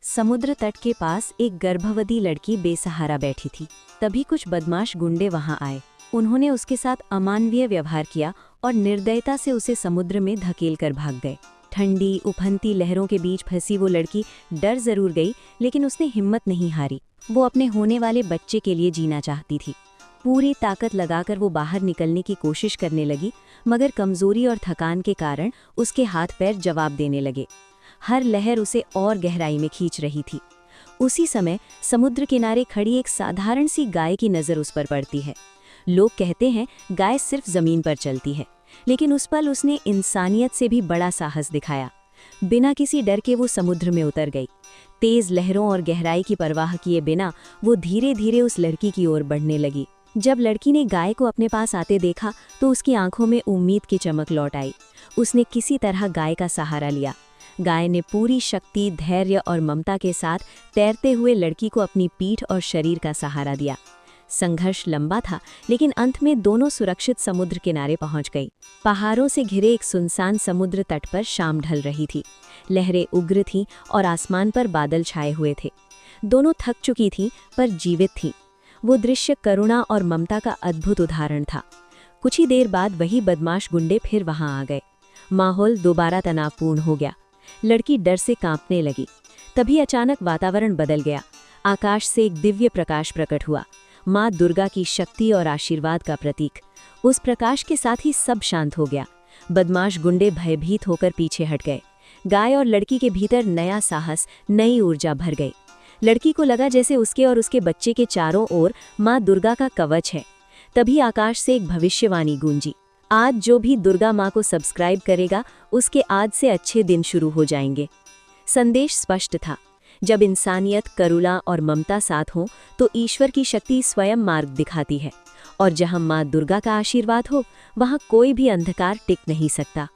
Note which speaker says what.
Speaker 1: समुद्र तट के पास एक गर्भवती लड़की बेसहारा बैठी थी। तभी कुछ बदमाश गुंडे वहां आए। उन्होंने उसके साथ अमानवीय व्यवहार किया और निर्दयता से उसे समुद्र में धकेल कर भाग गए। ठंडी उफनती लहरों के बीच फंसी वो लड़की डर जरूर गई, लेकिन उसने हिम्मत नहीं हारी। वो अपने होने वाले बच्चे के लिए जीना चाहती थी। पूरी ताकत लगाकर वो बाहर निकलने की कोशिश करने लगी, मगर कमजोरी और थकान के कारण उसके हाथ पैर जवाब देने लगे। हर लहर उसे और गहराई में खींच रही थी। उसी समय समुद्र किनारे खड़ी एक साधारण सी गाय की नज़र उस पर पड़ती है। लोग कहते हैं गाय सिर्फ जमीन पर चलती है, लेकिन उस पल उसने इंसानियत से भी बड़ा साहस दिखाया। बिना किसी डर के वो समुद्र में उतर गई। तेज लहरों और गहराई की परवाह किए बिना वो धीरे धीरे उस लड़की की ओर बढ़ने लगी। जब लड़की ने गाय को अपने पास आते देखा तो उसकी आंखों में उम्मीद की चमक लौट आई। उसने किसी तरह गाय का सहारा लिया। गाय ने पूरी शक्ति, धैर्य और ममता के साथ तैरते हुए लड़की को अपनी पीठ और शरीर का सहारा दिया। संघर्ष लंबा था, लेकिन अंत में दोनों सुरक्षित समुद्र किनारे पहुंच गई। पहाड़ों से घिरे एक सुनसान समुद्र तट पर शाम ढल रही थी। लहरें उग्र थीं और आसमान पर बादल छाए हुए थे। दोनों थक चुकी थीं, पर जीवित थीं। वो दृश्य करुणा और ममता का अद्भुत उदाहरण था। कुछ ही देर बाद वही बदमाश गुंडे फिर वहां आ गए। माहौल दोबारा तनावपूर्ण हो गया। लड़की डर से कांपने लगी। तभी अचानक वातावरण बदल गया। आकाश से एक दिव्य प्रकाश प्रकट हुआ, माँ दुर्गा की शक्ति और आशीर्वाद का प्रतीक। उस प्रकाश के साथ ही सब शांत हो गया। बदमाश गुंडे भयभीत होकर पीछे हट गए। गाय और लड़की के भीतर नया साहस, नई ऊर्जा भर गई। लड़की को लगा जैसे उसके और उसके बच्चे के चारों ओर माँ दुर्गा का कवच है। तभी आकाश से एक भविष्यवाणी गूंजी, आज जो भी दुर्गा माँ को सब्सक्राइब करेगा, उसके आज से अच्छे दिन शुरू हो जाएंगे। संदेश स्पष्ट था, जब इंसानियत, करुणा और ममता साथ हों तो ईश्वर की शक्ति स्वयं मार्ग दिखाती है। और जहां माँ दुर्गा का आशीर्वाद हो, वहां कोई भी अंधकार टिक नहीं सकता।